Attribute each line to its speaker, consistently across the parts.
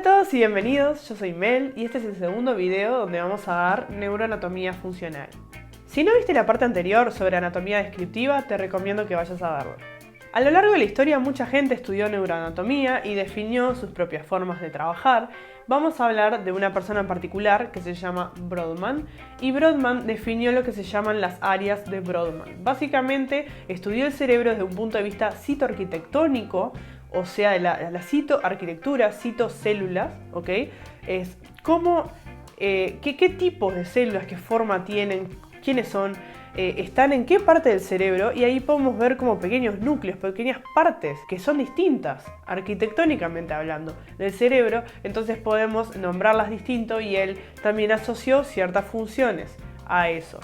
Speaker 1: todos y bienvenidos, yo soy Mel y este es el segundo video donde vamos a dar neuroanatomía funcional. Si no viste la parte anterior sobre anatomía descriptiva, te recomiendo que vayas a verlo. A lo largo de la historia mucha gente estudió neuroanatomía y definió sus propias formas de trabajar. Vamos a hablar de una persona en particular que se llama Brodmann, y Brodmann definió lo que se llaman las áreas de Brodmann. Básicamente estudió el cerebro desde un punto de vista citoarquitectónico, o sea, de la citoarquitectura, citocélulas, ¿ok? Es cómo, qué tipos de células, qué forma tienen, quiénes son, están en qué parte del cerebro, y ahí podemos ver como pequeños núcleos, pequeñas partes que son distintas, arquitectónicamente hablando, del cerebro. Entonces podemos nombrarlas distinto y él también asoció ciertas funciones a eso.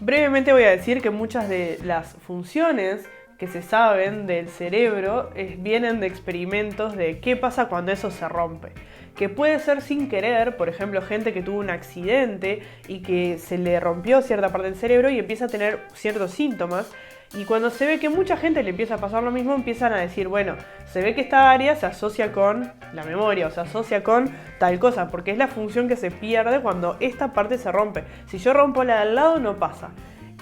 Speaker 1: Brevemente voy a decir que muchas de las funciones que se saben del cerebro vienen de experimentos de qué pasa cuando eso se rompe. Que puede ser sin querer, por ejemplo, gente que tuvo un accidente y que se le rompió cierta parte del cerebro y empieza a tener ciertos síntomas. Y cuando se ve que mucha gente le empieza a pasar lo mismo, empiezan a decir, bueno, se ve que esta área se asocia con la memoria o se asocia con tal cosa, porque es la función que se pierde cuando esta parte se rompe. Si yo rompo la de al lado, no pasa.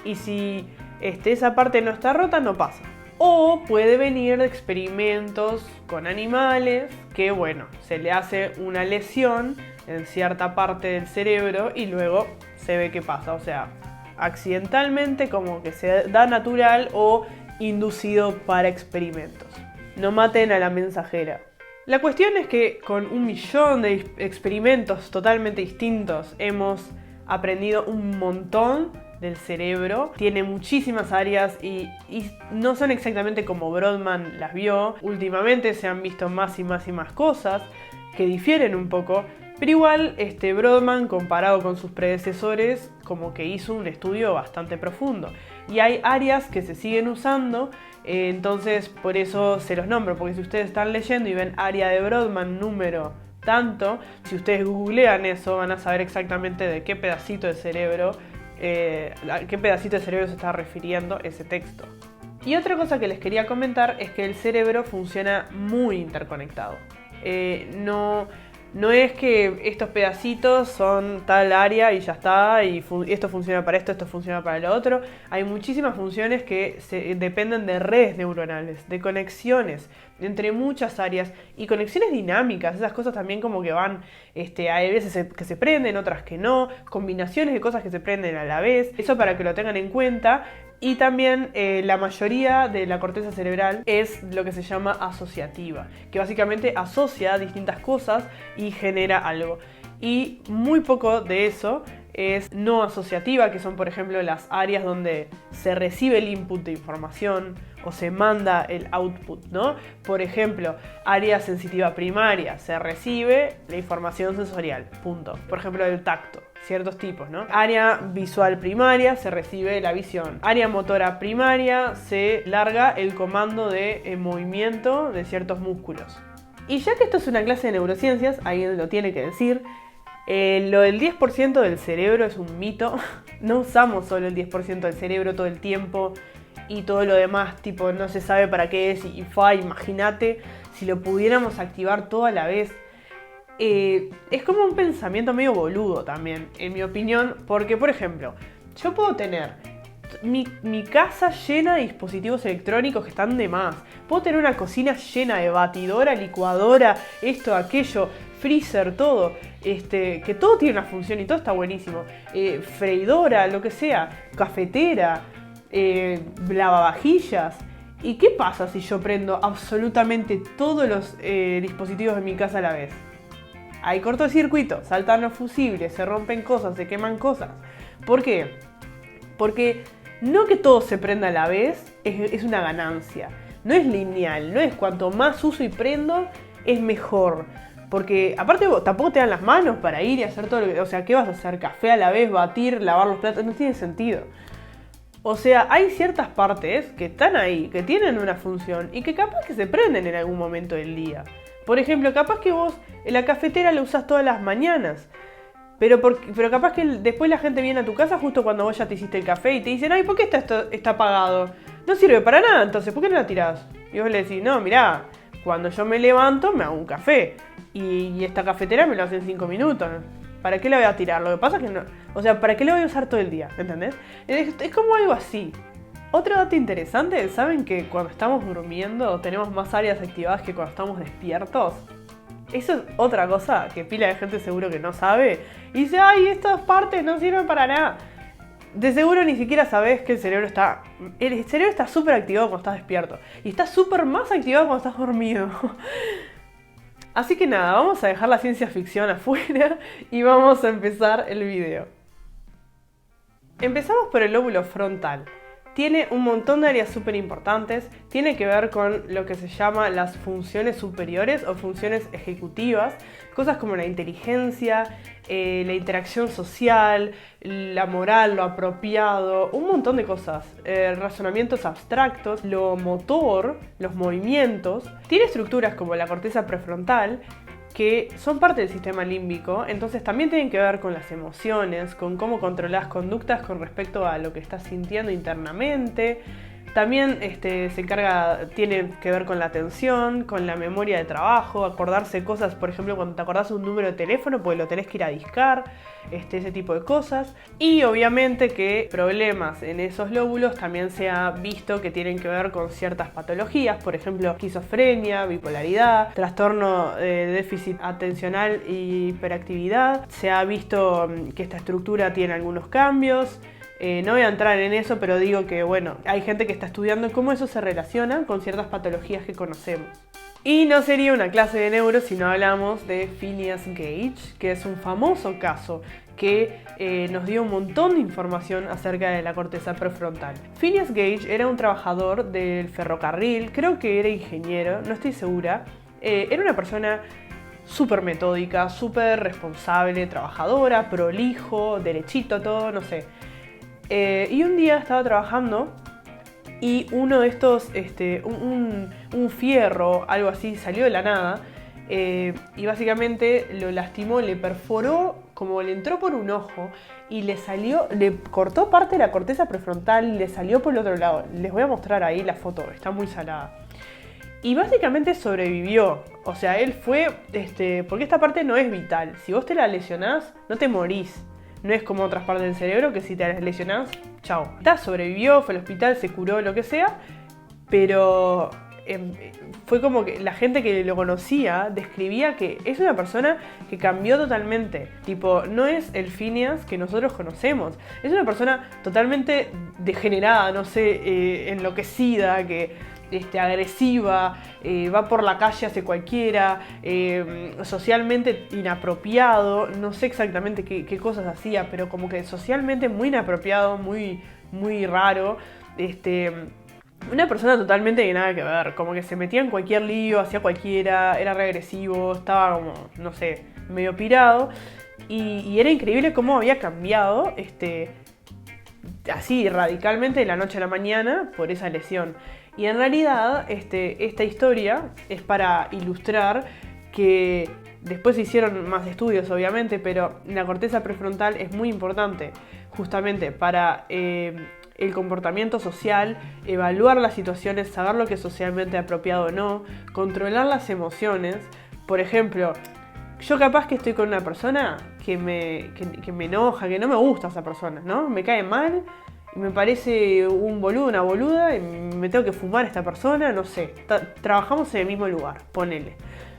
Speaker 1: Y si esa parte no está rota, no pasa. O puede venir de experimentos con animales que, bueno, se le hace una lesión en cierta parte del cerebro y luego se ve qué pasa. O sea, accidentalmente, como que se da natural o inducido para experimentos. No maten a la mensajera. La cuestión es que con 1.000.000 de experimentos totalmente distintos hemos aprendido un montón del cerebro. Tiene muchísimas áreas y no son exactamente como Brodmann las vio. Últimamente se han visto más y más y más cosas que difieren un poco, pero igual Brodmann, comparado con sus predecesores, como que hizo un estudio bastante profundo. Y hay áreas que se siguen usando, entonces por eso se los nombro, porque si ustedes están leyendo y ven área de Brodmann número tanto, si ustedes googlean eso van a saber exactamente de qué pedacito del cerebro a qué pedacito de cerebro se está refiriendo ese texto. Y otra cosa que les quería comentar es que el cerebro funciona muy interconectado. No es que estos pedacitos son tal área y ya está, y esto funciona para esto funciona para lo otro. Hay muchísimas funciones que dependen de redes neuronales, de conexiones entre muchas áreas y conexiones dinámicas. Esas cosas también como que van, hay veces que se prenden, otras que no, combinaciones de cosas que se prenden a la vez. Eso para que lo tengan en cuenta. Y también la mayoría de la corteza cerebral es lo que se llama asociativa, que básicamente asocia distintas cosas y genera algo. Y muy poco de eso es no asociativa, que son por ejemplo las áreas donde se recibe el input de información o se manda el output, ¿no? Por ejemplo, área sensitiva primaria, se recibe la información sensorial, punto. Por ejemplo, el tacto, ciertos tipos, ¿no? Área visual primaria, se recibe la visión. Área motora primaria, se larga el comando de movimiento de ciertos músculos. Y ya que esto es una clase de neurociencias, alguien lo tiene que decir, lo del 10% del cerebro es un mito. No usamos solo el 10% del cerebro todo el tiempo y todo lo demás, tipo, no se sabe para qué es. Imagínate si lo pudiéramos activar todo a la vez. Es como un pensamiento medio boludo también, en mi opinión, porque, por ejemplo, yo puedo tener mi casa llena de dispositivos electrónicos que están de más. Puedo tener una cocina llena de batidora, licuadora, esto, aquello, freezer, todo. Que todo tiene una función y todo está buenísimo. Freidora, lo que sea, cafetera, lavavajillas. ¿Y qué pasa si yo prendo absolutamente todos los dispositivos de mi casa a la vez? Hay cortocircuito, saltan los fusibles, se rompen cosas, se queman cosas. ¿Por qué? Porque no que todo se prenda a la vez es una ganancia. No es lineal, no es cuanto más uso y prendo es mejor. Porque aparte tampoco te dan las manos para ir y hacer todo lo que... O sea, ¿qué vas a hacer? ¿Café a la vez? ¿Batir? ¿Lavar los platos? No tiene sentido. O sea, hay ciertas partes que están ahí, que tienen una función y que capaz que se prenden en algún momento del día. Por ejemplo, capaz que vos en la cafetera la usás todas las mañanas. Pero capaz que después la gente viene a tu casa justo cuando vos ya te hiciste el café y te dicen, ay, ¿por qué esto está apagado? No sirve para nada, entonces, ¿por qué no la tirás? Y vos le decís, no, mirá, cuando yo me levanto me hago un café y esta cafetera me lo hace en 5 minutos. ¿Para qué la voy a tirar? Lo que pasa es que no, o sea, ¿para qué la voy a usar todo el día? ¿Entendés? Es como algo así. Otro dato interesante, ¿saben que cuando estamos durmiendo tenemos más áreas activadas que cuando estamos despiertos? Eso es otra cosa que pila de gente seguro que no sabe. Y dice, ay, estas partes no sirven para nada. De seguro ni siquiera sabes que el cerebro está súper activado cuando estás despierto. Y está súper más activado cuando estás dormido. Así que nada, vamos a dejar la ciencia ficción afuera y vamos a empezar el video. Empezamos por el lóbulo frontal. Tiene un montón de áreas súper importantes, tiene que ver con lo que se llama las funciones superiores o funciones ejecutivas, cosas como la inteligencia, la interacción social, la moral, lo apropiado, un montón de cosas, razonamientos abstractos, lo motor, los movimientos. Tiene estructuras como la corteza prefrontal, que son parte del sistema límbico, entonces también tienen que ver con las emociones, con cómo controlas conductas con respecto a lo que estás sintiendo internamente. También tiene que ver con la atención, con la memoria de trabajo, acordarse cosas, por ejemplo, cuando te acordás un número de teléfono, pues lo tenés que ir a discar, ese tipo de cosas. Y obviamente que problemas en esos lóbulos también se ha visto que tienen que ver con ciertas patologías, por ejemplo, esquizofrenia, bipolaridad, trastorno de déficit atencional y hiperactividad. Se ha visto que esta estructura tiene algunos cambios. No voy a entrar en eso, pero digo que bueno, hay gente que está estudiando cómo eso se relaciona con ciertas patologías que conocemos. Y no sería una clase de neuro si no hablamos de Phineas Gage, que es un famoso caso que nos dio un montón de información acerca de la corteza prefrontal. Phineas Gage era un trabajador del ferrocarril, creo que era ingeniero, no estoy segura. Era una persona súper metódica, súper responsable, trabajadora, prolijo, derechito, todo, no sé. Y un día estaba trabajando y uno de estos, un fierro, algo así, salió de la nada y básicamente lo lastimó, le perforó, como le entró por un ojo y le cortó parte de la corteza prefrontal y le salió por el otro lado. Les voy a mostrar ahí la foto, está muy salada. Y básicamente sobrevivió, o sea, él fue, porque esta parte no es vital, si vos te la lesionás, no te morís. No es como otras partes del cerebro que si te lesionás, chao. Sobrevivió, fue al hospital, se curó, lo que sea, pero fue como que la gente que lo conocía describía que es una persona que cambió totalmente. Tipo, no es el Phineas que nosotros conocemos. Es una persona totalmente degenerada, no sé, enloquecida, que agresiva, va por la calle hacia cualquiera, socialmente inapropiado, no sé exactamente qué cosas hacía, pero como que socialmente muy inapropiado, muy, muy raro, una persona totalmente que nada que ver, como que se metía en cualquier lío, hacía cualquiera, era regresivo, estaba como, no sé, medio pirado, y era increíble cómo había cambiado, así radicalmente de la noche a la mañana por esa lesión. Y en realidad esta historia es para ilustrar que después se hicieron más estudios obviamente, pero la corteza prefrontal es muy importante justamente para el comportamiento social, evaluar las situaciones, saber lo que es socialmente apropiado o no, controlar las emociones. Por ejemplo, yo capaz que estoy con una persona que me enoja, que no me gusta esa persona, ¿no? Me cae mal. Me parece un boludo, una boluda, y me tengo que fumar a esta persona, no sé. Trabajamos en el mismo lugar, ponele.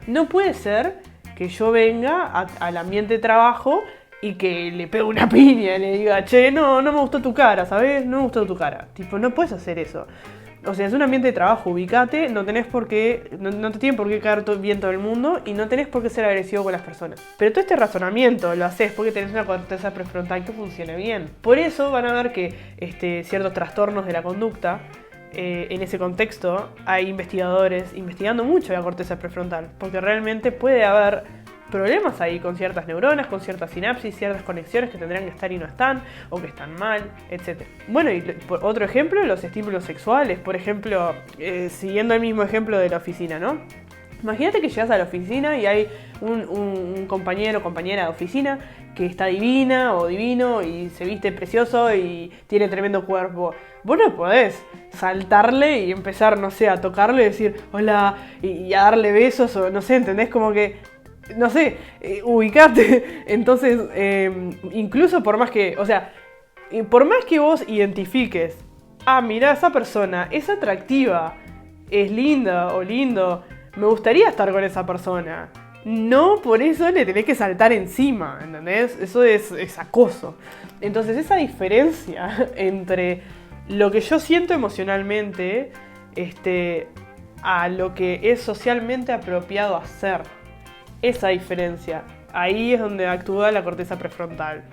Speaker 1: No puede ser que yo venga al ambiente de trabajo y que le pegue una piña y le diga, che, no me gustó tu cara, ¿sabes? No me gustó tu cara. Tipo, no puedes hacer eso. O sea, es un ambiente de trabajo, ubicate, no te tiene por qué caer bien todo el mundo y no tenés por qué ser agresivo con las personas. Pero todo este razonamiento lo haces porque tenés una corteza prefrontal que funciona bien. Por eso van a ver que ciertos trastornos de la conducta, en ese contexto, hay investigadores investigando mucho la corteza prefrontal, porque realmente puede haber problemas ahí con ciertas neuronas, con ciertas sinapsis, ciertas conexiones que tendrían que estar y no están, o que están mal, etc. Bueno, y por otro ejemplo, los estímulos sexuales, por ejemplo, siguiendo el mismo ejemplo de la oficina, ¿no? Imagínate que llegas a la oficina y hay un compañero o compañera de oficina que está divina o divino y se viste precioso y tiene tremendo cuerpo. Vos no podés saltarle y empezar, no sé, a tocarle y decir hola y a darle besos o no sé, ¿entendés? Como que, no sé, ubicate. Entonces, incluso por más que, o sea, por más que vos identifiques, mirá, esa persona es atractiva, es linda o lindo, me gustaría estar con esa persona. No por eso le tenés que saltar encima, ¿entendés? Eso es acoso. Entonces esa diferencia entre lo que yo siento emocionalmente a lo que es socialmente apropiado hacer, esa diferencia, ahí es donde actúa la corteza prefrontal.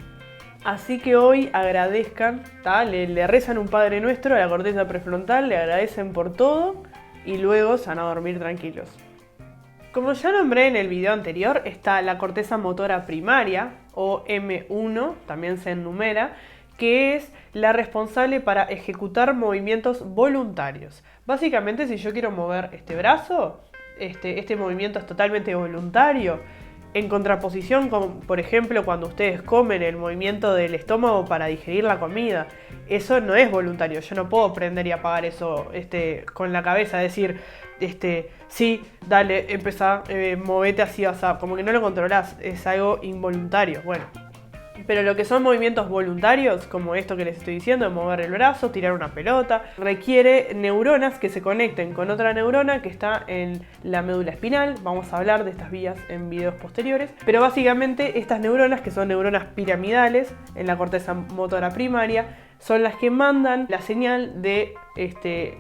Speaker 1: Así que hoy agradezcan, le rezan un Padre Nuestro a la corteza prefrontal, le agradecen por todo y luego se van a dormir tranquilos. Como ya nombré en el video anterior, está la corteza motora primaria, o M1, también se enumera, que es la responsable para ejecutar movimientos voluntarios. Básicamente, si yo quiero mover este brazo, este movimiento es totalmente voluntario, en contraposición con, por ejemplo, cuando ustedes comen, el movimiento del estómago para digerir la comida. Eso no es voluntario, yo no puedo prender y apagar eso con la cabeza, decir, sí, dale, empezá, movete así, o sea, como que no lo controlás, es algo involuntario. Bueno, pero lo que son movimientos voluntarios, como esto que les estoy diciendo, mover el brazo, tirar una pelota, requiere neuronas que se conecten con otra neurona que está en la médula espinal. Vamos a hablar de estas vías en videos posteriores. Pero básicamente estas neuronas, que son neuronas piramidales en la corteza motora primaria, son las que mandan la señal de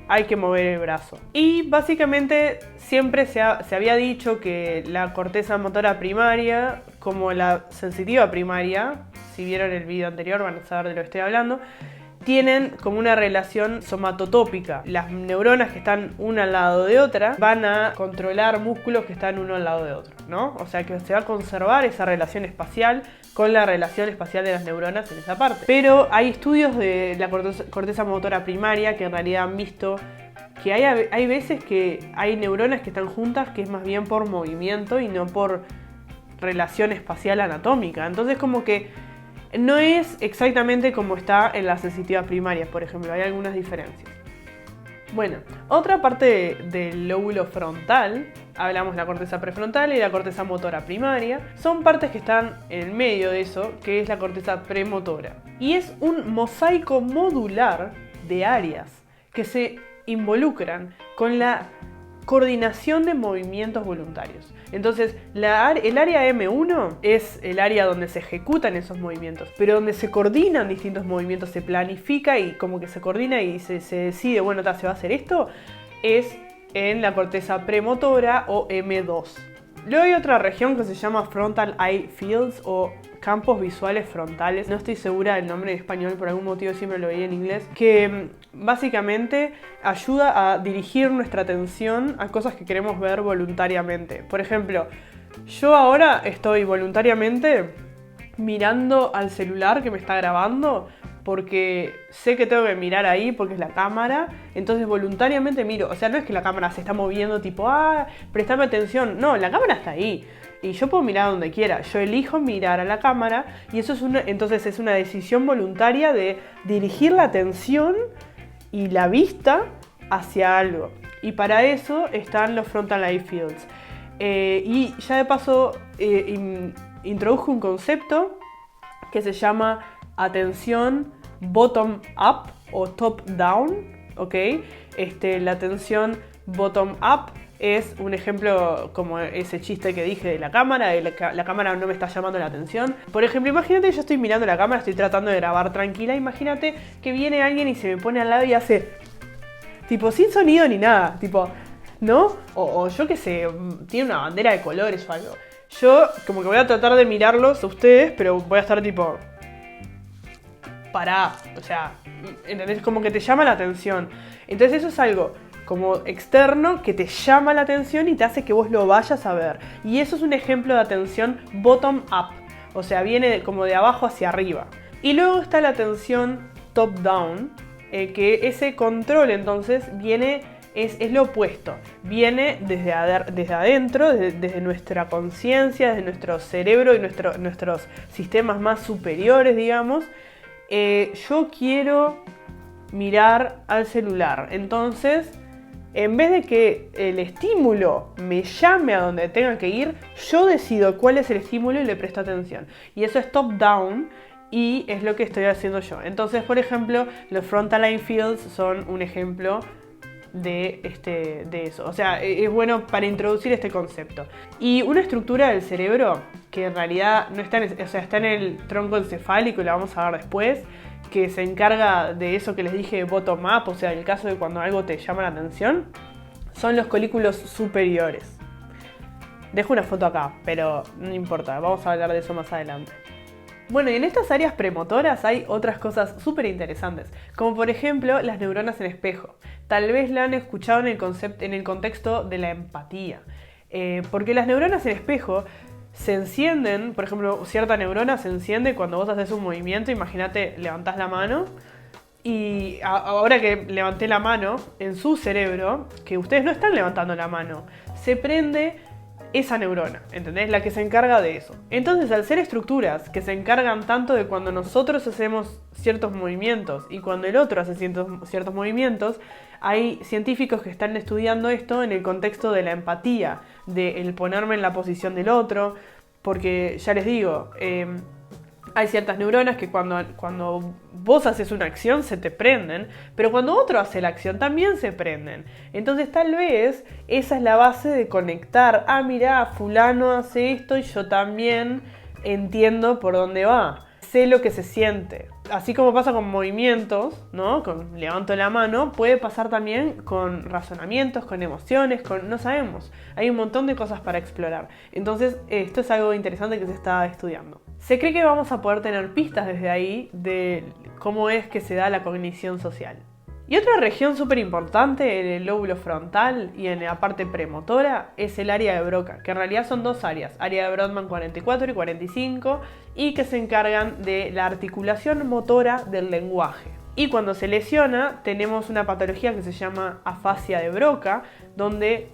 Speaker 1: hay que mover el brazo. Y básicamente siempre se había dicho que la corteza motora primaria, como la sensitiva primaria, si vieron el video anterior van a saber de lo que estoy hablando, tienen como una relación somatotópica. Las neuronas que están una al lado de otra van a controlar músculos que están uno al lado de otro, ¿no? O sea que se va a conservar esa relación espacial con la relación espacial de las neuronas en esa parte. Pero hay estudios de la corteza motora primaria que en realidad han visto que hay veces que hay neuronas que están juntas que es más bien por movimiento y no por relación espacial anatómica. Entonces como que no es exactamente como está en las sensitivas primarias, por ejemplo, hay algunas diferencias. Bueno, otra parte del lóbulo frontal, hablamos de la corteza prefrontal y la corteza motora primaria, son partes que están en el medio de eso, que es la corteza premotora. Y es un mosaico modular de áreas que se involucran con la coordinación de movimientos voluntarios. Entonces, el área M1 es el área donde se ejecutan esos movimientos, pero donde se coordinan distintos movimientos, se planifica y como que se coordina y se decide, bueno, se va a hacer esto, es en la corteza premotora o M2. Luego hay otra región que se llama Frontal Eye Fields o campos visuales frontales. No estoy segura del nombre en español, por algún motivo siempre lo veía en inglés. Que básicamente ayuda a dirigir nuestra atención a cosas que queremos ver voluntariamente. Por ejemplo, yo ahora estoy voluntariamente mirando al celular que me está grabando porque sé que tengo que mirar ahí porque es la cámara, entonces voluntariamente miro. O sea, no es que la cámara se está moviendo tipo, prestame atención. No, la cámara está ahí y yo puedo mirar donde quiera. Yo elijo mirar a la cámara y eso entonces es una decisión voluntaria de dirigir la atención y la vista hacia algo. Y para eso están los Frontal Eye Fields. Y ya de paso introdujo un concepto que se llama atención bottom up o top down, ¿ok? La atención bottom up es un ejemplo como ese chiste que dije de la cámara, la cámara no me está llamando la atención. Por ejemplo, imagínate yo estoy mirando la cámara, estoy tratando de grabar tranquila, imagínate que viene alguien y se me pone al lado y hace tipo sin sonido ni nada, tipo, ¿no? O yo qué sé, tiene una bandera de colores o algo. Yo como que voy a tratar de mirarlos a ustedes, pero voy a estar tipo, pará, o sea, ¿entendés? Como que te llama la atención. Entonces eso es algo como externo que te llama la atención y te hace que vos lo vayas a ver. Y eso es un ejemplo de atención bottom up, o sea, viene como de abajo hacia arriba. Y luego está la atención top down, que ese control entonces viene es lo opuesto. Viene desde adentro, desde nuestra conciencia, desde nuestro cerebro y nuestros sistemas más superiores, digamos. Yo quiero mirar al celular. Entonces, en vez de que el estímulo me llame a donde tenga que ir, yo decido cuál es el estímulo y le presto atención. Y eso es top-down y es lo que estoy haciendo yo. Entonces, por ejemplo, los frontal line fields son un ejemplo de eso. O sea, es bueno para introducir este concepto. Y una estructura del cerebro que en realidad no está está en el tronco encefálico y la vamos a ver después, que se encarga de eso que les dije bottom up, o sea, en el caso de cuando algo te llama la atención, son los colículos superiores. Dejo una foto acá, pero no importa, vamos a hablar de eso más adelante. Bueno, y en estas áreas premotoras hay otras cosas súper interesantes, como por ejemplo las neuronas en espejo. Tal vez la han escuchado en el contexto de la empatía, porque las neuronas en espejo se encienden, por ejemplo, cierta neurona se enciende cuando vos haces un movimiento. Imagínate, levantás la mano y ahora que levanté la mano, en su cerebro, que ustedes no están levantando la mano, se prende esa neurona, ¿entendés? La que se encarga de eso. Entonces, al ser estructuras que se encargan tanto de cuando nosotros hacemos ciertos movimientos y cuando el otro hace ciertos movimientos, hay científicos que están estudiando esto en el contexto de la empatía, de el ponerme en la posición del otro, porque ya les digo, hay ciertas neuronas que cuando vos haces una acción se te prenden, pero cuando otro hace la acción también se prenden. Entonces tal vez esa es la base de conectar. Ah, mirá, fulano hace esto y yo también entiendo por dónde va. Sé lo que se siente. Así como pasa con movimientos, ¿no? Con levanto la mano, puede pasar también con razonamientos, con emociones, no sabemos. Hay un montón de cosas para explorar. Entonces, esto es algo interesante que se está estudiando. Se cree que vamos a poder tener pistas desde ahí de cómo es que se da la cognición social. Y otra región súper importante en el lóbulo frontal y en la parte premotora es el área de Broca, que en realidad son dos áreas, área de Brodmann 44 y 45, y que se encargan de la articulación motora del lenguaje. Y cuando se lesiona tenemos una patología que se llama afasia de Broca, donde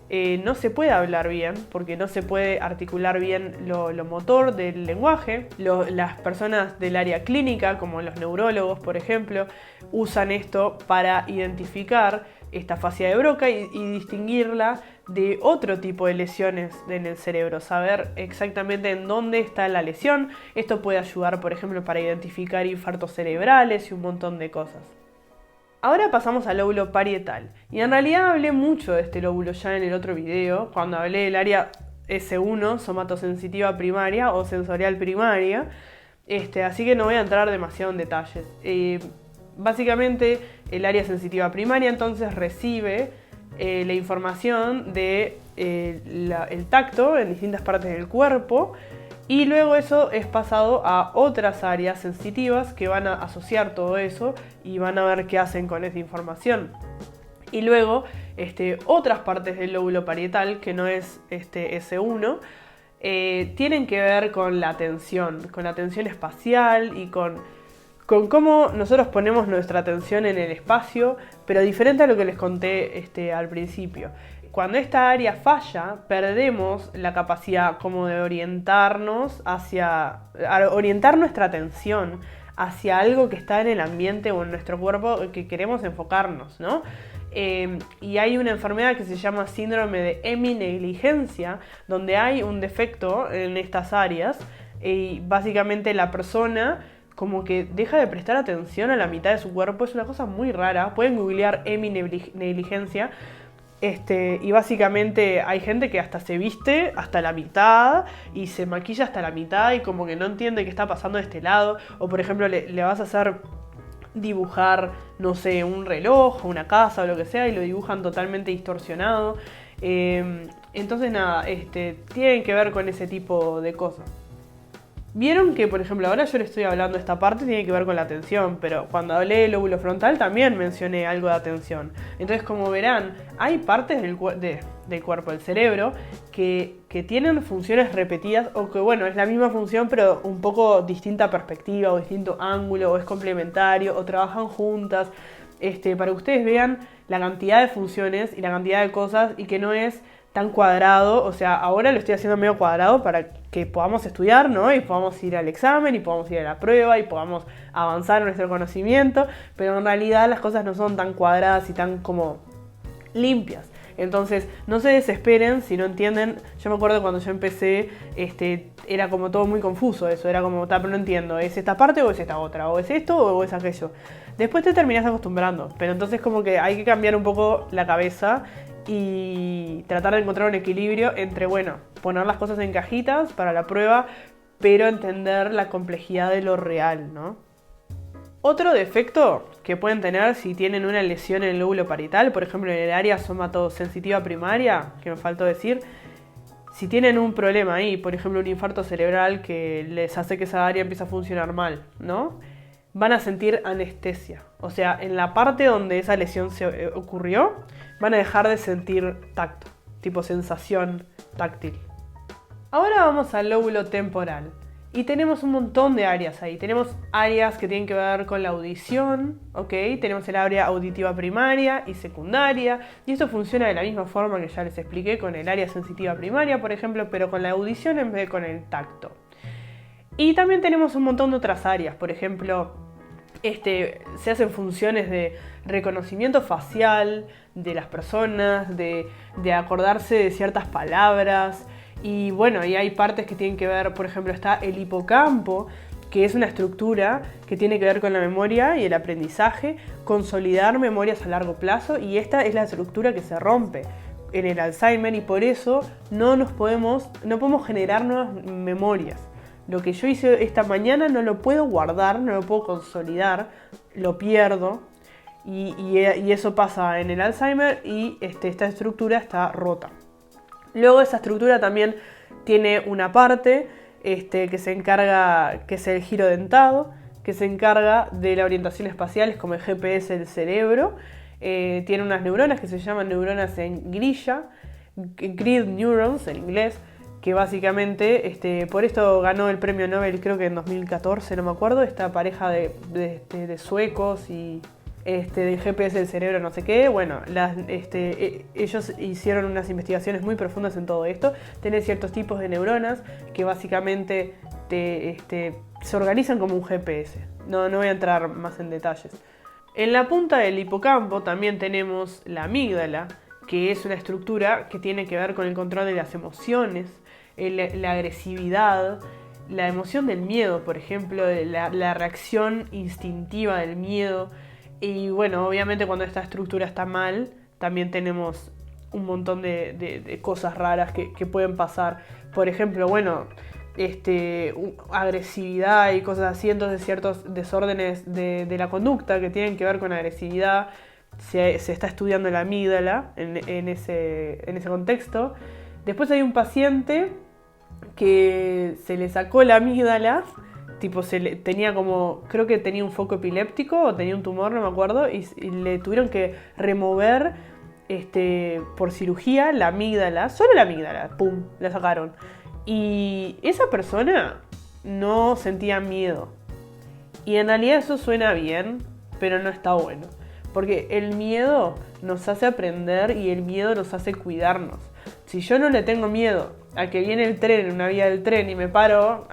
Speaker 1: no se puede hablar bien, porque no se puede articular bien lo motor del lenguaje. Las personas del área clínica, como los neurólogos por ejemplo, usan esto para identificar esta afasia de Broca y distinguirla de otro tipo de lesiones en el cerebro, saber exactamente en dónde está la lesión. Esto puede ayudar, por ejemplo, para identificar infartos cerebrales y un montón de cosas. Ahora pasamos al lóbulo parietal, y en realidad hablé mucho de este lóbulo ya en el otro video, cuando hablé del área S1, somatosensitiva primaria o sensorial primaria, así que no voy a entrar demasiado en detalles. Básicamente, el área sensitiva primaria entonces recibe la información de el tacto en distintas partes del cuerpo, y luego eso es pasado a otras áreas sensitivas que van a asociar todo eso y van a ver qué hacen con esa información. Y luego otras partes del lóbulo parietal, que no es S1, tienen que ver con la atención espacial y con cómo nosotros ponemos nuestra atención en el espacio, pero diferente a lo que les conté al principio. Cuando esta área falla, perdemos la capacidad como de orientar nuestra atención hacia algo que está en el ambiente o en nuestro cuerpo que queremos enfocarnos, ¿no? Y hay una enfermedad que se llama síndrome de heminegligencia, donde hay un defecto en estas áreas y básicamente la persona como que deja de prestar atención a la mitad de su cuerpo. Es una cosa muy rara. Pueden googlear heminegligencia. Y básicamente hay gente que hasta se viste hasta la mitad y se maquilla hasta la mitad y como que no entiende qué está pasando de este lado. O por ejemplo le vas a hacer dibujar, no sé, un reloj o una casa o lo que sea y lo dibujan totalmente distorsionado. Entonces nada, tienen que ver con ese tipo de cosas. Vieron que, por ejemplo, ahora yo les estoy hablando de esta parte, tiene que ver con la atención, pero cuando hablé del lóbulo frontal también mencioné algo de atención. Entonces, como verán, hay partes del cuerpo, del cerebro, que tienen funciones repetidas, o que, bueno, es la misma función, pero un poco distinta perspectiva, o distinto ángulo, o es complementario, o trabajan juntas. para que ustedes vean la cantidad de funciones y la cantidad de cosas y que no es tan cuadrado. O sea, ahora lo estoy haciendo medio cuadrado para que podamos estudiar, ¿no? Y podamos ir al examen y podamos ir a la prueba y podamos avanzar en nuestro conocimiento, pero en realidad las cosas no son tan cuadradas y tan como limpias. Entonces, no se desesperen si no entienden. Yo me acuerdo cuando yo empecé, era como todo muy confuso eso. Era como, pero no entiendo, ¿es esta parte o es esta otra? ¿O es esto o es aquello? Después te terminás acostumbrando. Pero entonces como que hay que cambiar un poco la cabeza y tratar de encontrar un equilibrio entre, bueno, poner las cosas en cajitas para la prueba, pero entender la complejidad de lo real, ¿no? Otro defecto que pueden tener si tienen una lesión en el lóbulo parietal, por ejemplo en el área somatosensitiva primaria, que me faltó decir, si tienen un problema ahí, por ejemplo un infarto cerebral que les hace que esa área empiece a funcionar mal, ¿no? Van a sentir anestesia. O sea, en la parte donde esa lesión se ocurrió, van a dejar de sentir tacto, tipo sensación táctil. Ahora vamos al lóbulo temporal. Y tenemos un montón de áreas ahí. Tenemos áreas que tienen que ver con la audición, ¿ok? Tenemos el área auditiva primaria y secundaria. Y esto funciona de la misma forma que ya les expliqué con el área sensitiva primaria, por ejemplo, pero con la audición en vez de con el tacto. Y también tenemos un montón de otras áreas. Por ejemplo, se hacen funciones de reconocimiento facial de las personas, de acordarse de ciertas palabras. Y bueno, y hay partes que tienen que ver, por ejemplo, está el hipocampo, que es una estructura que tiene que ver con la memoria y el aprendizaje, consolidar memorias a largo plazo, y esta es la estructura que se rompe en el Alzheimer y por eso no podemos generar nuevas memorias. Lo que yo hice esta mañana no lo puedo guardar, no lo puedo consolidar, lo pierdo y eso pasa en el Alzheimer y esta estructura está rota. Luego esa estructura también tiene una parte que se encarga, que es el giro dentado, que se encarga de la orientación espacial, es como el GPS del cerebro. Tiene unas neuronas que se llaman neuronas en grilla, grid neurons en inglés, que básicamente por esto ganó el premio Nobel, creo que en 2014, no me acuerdo, esta pareja de suecos y del GPS del cerebro, no sé qué. Bueno, ellos hicieron unas investigaciones muy profundas en todo esto. Tienen ciertos tipos de neuronas que básicamente se organizan como un GPS. No voy a entrar más en detalles. En la punta del hipocampo también tenemos la amígdala, que es una estructura que tiene que ver con el control de las emociones, la agresividad, la emoción del miedo, por ejemplo, la reacción instintiva del miedo. Y bueno, obviamente cuando esta estructura está mal, también tenemos un montón de cosas raras que pueden pasar. Por ejemplo, bueno, agresividad y cosas así, entonces ciertos desórdenes de la conducta que tienen que ver con agresividad, se está estudiando la amígdala en ese contexto. Después hay un paciente que se le sacó la amígdala, tipo tenía como, creo que tenía un foco epiléptico o tenía un tumor, no me acuerdo, y le tuvieron que remover por cirugía la amígdala, solo la amígdala, pum, la sacaron. Y esa persona no sentía miedo. Y en realidad eso suena bien, pero no está bueno. Porque el miedo nos hace aprender y el miedo nos hace cuidarnos. Si yo no le tengo miedo a que viene el tren en una vía del tren y me paro,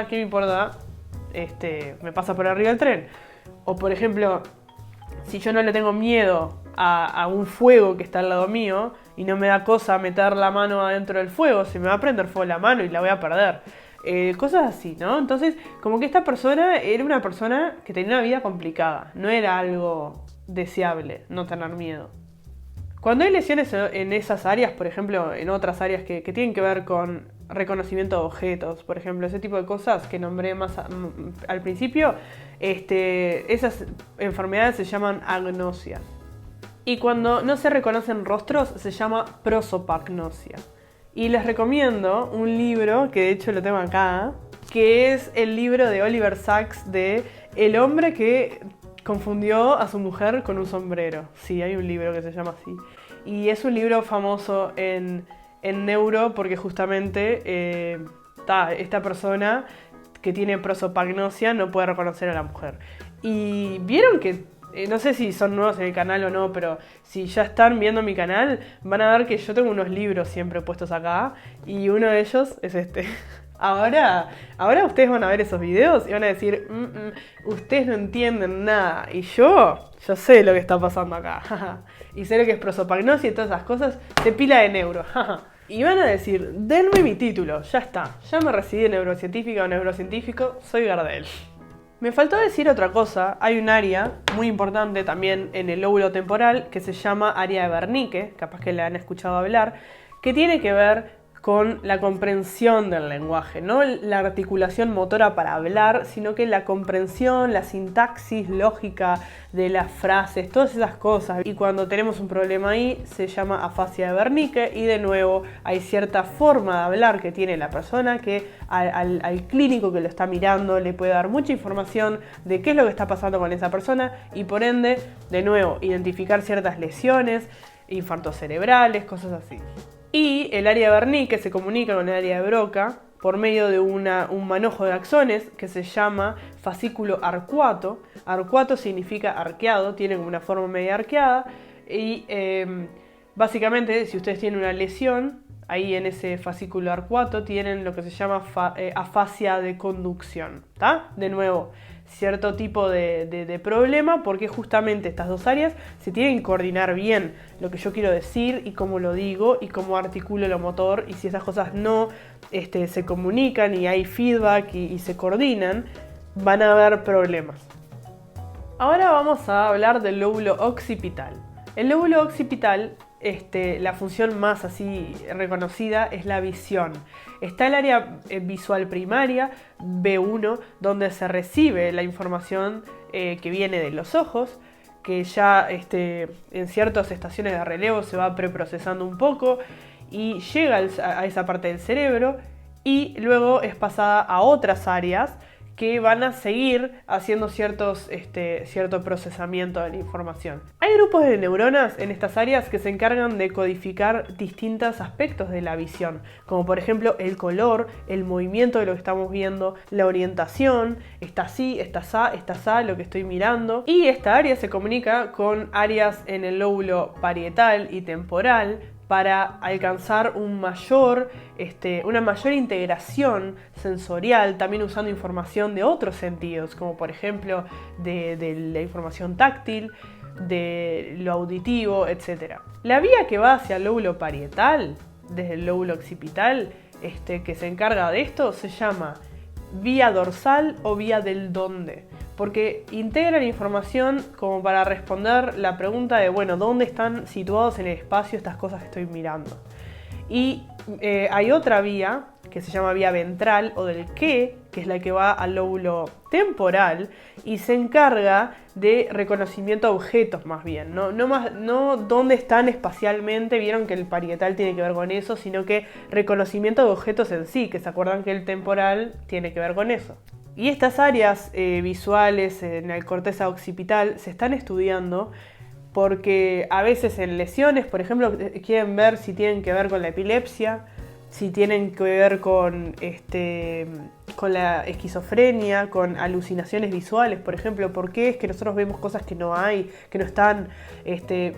Speaker 1: ¿qué me importa? Me pasa por arriba el tren. O por ejemplo, si yo no le tengo miedo a un fuego que está al lado mío y no me da cosa meter la mano adentro del fuego, se me va a prender fuego la mano y la voy a perder. Cosas así, ¿no? Entonces, como que esta persona era una persona que tenía una vida complicada. No era algo deseable no tener miedo. Cuando hay lesiones en esas áreas, por ejemplo, en otras áreas que tienen que ver con reconocimiento de objetos, por ejemplo, ese tipo de cosas que nombré más al principio, esas enfermedades se llaman agnosias. Y cuando no se reconocen rostros, se llama prosopagnosia. Y les recomiendo un libro, que de hecho lo tengo acá, que es el libro de Oliver Sacks de El hombre que confundió a su mujer con un sombrero. Sí, hay un libro que se llama así. Y es un libro famoso en neuro porque justamente esta persona que tiene prosopagnosia no puede reconocer a la mujer. Y vieron que No sé si son nuevos en el canal o no, pero si ya están viendo mi canal, van a ver que yo tengo unos libros siempre puestos acá y uno de ellos es este. Ahora ustedes van a ver esos videos y van a decir, ustedes no entienden nada. Y yo sé lo que está pasando acá. Y sé lo que es prosopagnosia y todas esas cosas de pila de neuro. Y van a decir, denme mi título, ya está. Ya me recibí de neurocientífica o neurocientífico, soy Gardel. Me faltó decir otra cosa, hay un área muy importante también en el lóbulo temporal que se llama área de Wernicke, capaz que la han escuchado hablar, que tiene que ver con la comprensión del lenguaje, no la articulación motora para hablar, sino que la comprensión, la sintaxis lógica de las frases, todas esas cosas. Y cuando tenemos un problema ahí, se llama afasia de Wernicke y de nuevo hay cierta forma de hablar que tiene la persona que al clínico que lo está mirando le puede dar mucha información de qué es lo que está pasando con esa persona y por ende, de nuevo, identificar ciertas lesiones, infartos cerebrales, cosas así. Y el área de Wernicke se comunica con el área de Broca por medio de un manojo de axones que se llama fascículo arcuato. Arcuato significa arqueado, tiene como una forma media arqueada. Y básicamente, si ustedes tienen una lesión, ahí en ese fascículo arcuato tienen lo que se llama afasia de conducción. ¿Tá? De nuevo, cierto tipo de problema porque justamente estas dos áreas se tienen que coordinar bien lo que yo quiero decir y cómo lo digo y cómo articulo lo motor, y si esas cosas no se comunican y hay feedback y se coordinan, van a haber problemas. Ahora vamos a hablar del lóbulo occipital. El lóbulo occipital, la función más así reconocida es la visión. Está el área visual primaria, B1, donde se recibe la información que viene de los ojos, que ya en ciertas estaciones de relevo se va preprocesando un poco y llega a esa parte del cerebro y luego es pasada a otras áreas que van a seguir haciendo cierto procesamiento de la información. Hay grupos de neuronas en estas áreas que se encargan de codificar distintos aspectos de la visión, como por ejemplo el color, el movimiento de lo que estamos viendo, la orientación, está así, está asá, lo que estoy mirando. Y esta área se comunica con áreas en el lóbulo parietal y temporal, para alcanzar una mayor integración sensorial, también usando información de otros sentidos, como por ejemplo de la información táctil, de lo auditivo, etc. La vía que va hacia el lóbulo parietal, desde el lóbulo occipital, que se encarga de esto, se llama vía dorsal o vía del dónde, porque integran información como para responder la pregunta de, bueno, ¿dónde están situados en el espacio estas cosas que estoy mirando? Y hay otra vía que se llama vía ventral o del qué, que es la que va al lóbulo temporal y se encarga de reconocimiento de objetos más bien, no dónde están espacialmente, vieron que el parietal tiene que ver con eso, sino que reconocimiento de objetos en sí, que se acuerdan que el temporal tiene que ver con eso. Y estas áreas visuales en el corteza occipital se están estudiando porque a veces en lesiones, por ejemplo, quieren ver si tienen que ver con la epilepsia, si tienen que ver con la esquizofrenia, con alucinaciones visuales, por ejemplo. ¿Por qué es que nosotros vemos cosas que no hay, que no están?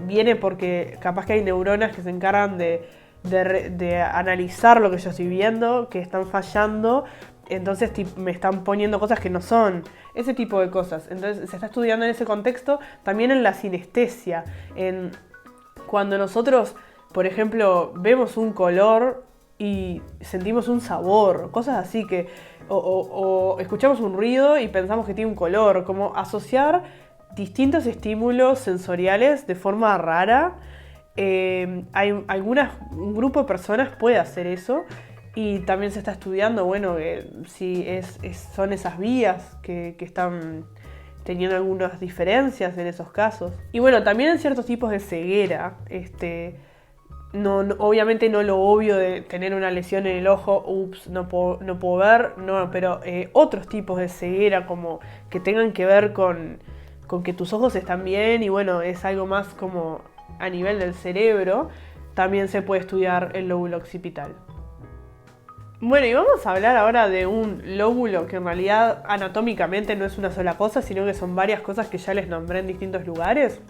Speaker 1: Viene porque capaz que hay neuronas que se encargan de analizar lo que yo estoy viendo, que están fallando, entonces me están poniendo cosas que no son, ese tipo de cosas. Entonces se está estudiando en ese contexto, también en la sinestesia, cuando nosotros, por ejemplo, vemos un color y sentimos un sabor, cosas así que, o escuchamos un ruido y pensamos que tiene un color, como asociar distintos estímulos sensoriales de forma rara. Un grupo de personas puede hacer eso. Y también se está estudiando, bueno, si son esas vías que están teniendo algunas diferencias en esos casos. Y bueno, también en ciertos tipos de ceguera, obviamente no lo obvio de tener una lesión en el ojo, no puedo ver, pero otros tipos de ceguera como que tengan que ver con que tus ojos están bien y bueno, es algo más como a nivel del cerebro, también se puede estudiar el lóbulo occipital. Bueno, y vamos a hablar ahora de un lóbulo que en realidad anatómicamente no es una sola cosa, sino que son varias cosas que ya les nombré en distintos lugares,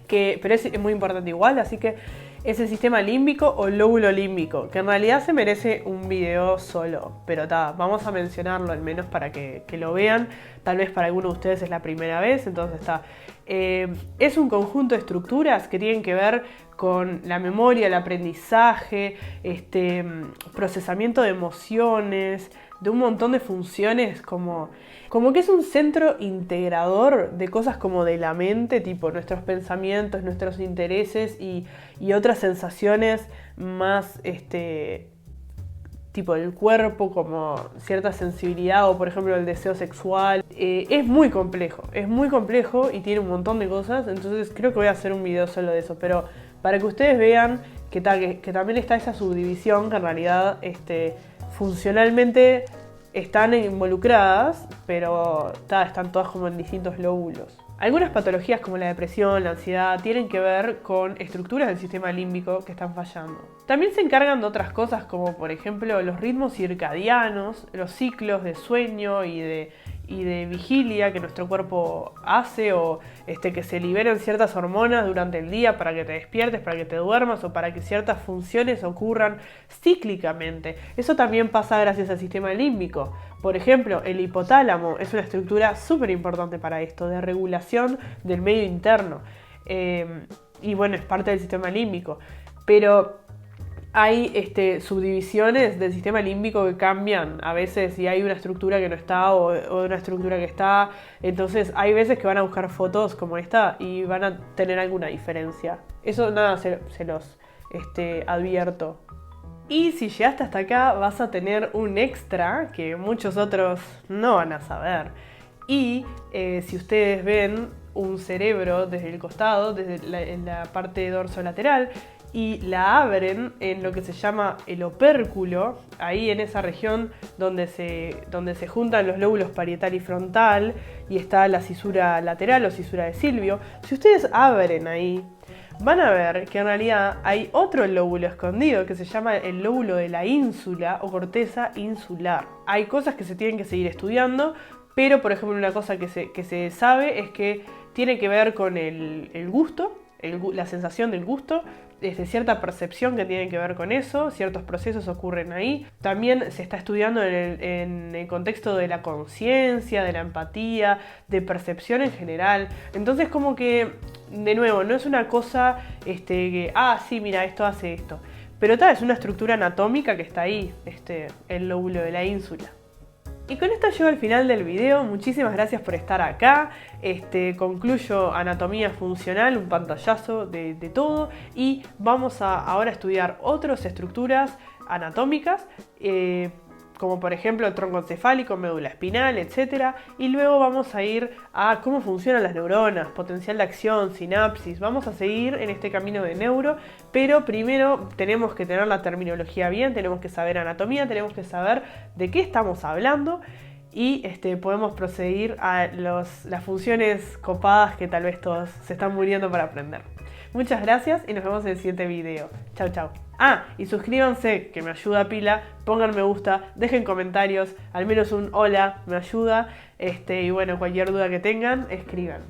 Speaker 1: pero es muy importante igual, así que es el sistema límbico o lóbulo límbico, que en realidad se merece un video solo, pero vamos a mencionarlo al menos para que lo vean, tal vez para algunos de ustedes es la primera vez, entonces es un conjunto de estructuras que tienen que ver con la memoria, el aprendizaje, procesamiento de emociones, de un montón de funciones como que es un centro integrador de cosas como de la mente, tipo nuestros pensamientos, nuestros intereses y otras sensaciones más tipo del cuerpo, como cierta sensibilidad o por ejemplo el deseo sexual. Es muy complejo y tiene un montón de cosas, entonces creo que voy a hacer un video solo de eso, pero para que ustedes vean que también está esa subdivisión que en realidad funcionalmente están involucradas, pero están todas como en distintos lóbulos. Algunas patologías como la depresión, la ansiedad, tienen que ver con estructuras del sistema límbico que están fallando. También se encargan de otras cosas como por ejemplo los ritmos circadianos, los ciclos de sueño y de vigilia que nuestro cuerpo hace, o que se liberen ciertas hormonas durante el día para que te despiertes, para que te duermas o para que ciertas funciones ocurran cíclicamente. Eso también pasa gracias al sistema límbico. Por ejemplo, el hipotálamo es una estructura súper importante para esto, de regulación del medio interno. Y bueno, es parte del sistema límbico. Pero hay subdivisiones del sistema límbico que cambian a veces si hay una estructura que no está o una estructura que está. Entonces hay veces que van a buscar fotos como esta y van a tener alguna diferencia. Eso nada, se los advierto. Y si llegaste hasta acá vas a tener un extra que muchos otros no van a saber. Y si ustedes ven un cerebro desde el costado, en la parte dorsolateral, y la abren en lo que se llama el opérculo, ahí en esa región donde se juntan los lóbulos parietal y frontal y está la cisura lateral o cisura de Silvio. Si ustedes abren ahí, van a ver que en realidad hay otro lóbulo escondido que se llama el lóbulo de la ínsula o corteza insular. Hay cosas que se tienen que seguir estudiando, pero por ejemplo una cosa que se sabe es que tiene que ver con el gusto, la sensación del gusto, cierta percepción que tiene que ver con eso, ciertos procesos ocurren ahí. También se está estudiando en el contexto de la conciencia, de la empatía, de percepción en general. Entonces como que, de nuevo, no es una cosa que, sí, mira, esto hace esto. Pero es una estructura anatómica que está ahí, el lóbulo de la ínsula. Y con esto llego al final del video, muchísimas gracias por estar acá, concluyo anatomía funcional, un pantallazo de todo, y vamos a ahora estudiar otras estructuras anatómicas, como por ejemplo el tronco encefálico, médula espinal, etc. Y luego vamos a ir a cómo funcionan las neuronas, potencial de acción, sinapsis. Vamos a seguir en este camino de neuro, pero primero tenemos que tener la terminología bien, tenemos que saber anatomía, tenemos que saber de qué estamos hablando y podemos proseguir a las funciones copadas que tal vez todos se están muriendo para aprender. Muchas gracias y nos vemos en el siguiente video. Chau, chau. Y suscríbanse, que me ayuda pila, pongan me gusta, dejen comentarios, al menos un hola, me ayuda, y bueno, cualquier duda que tengan, escriban.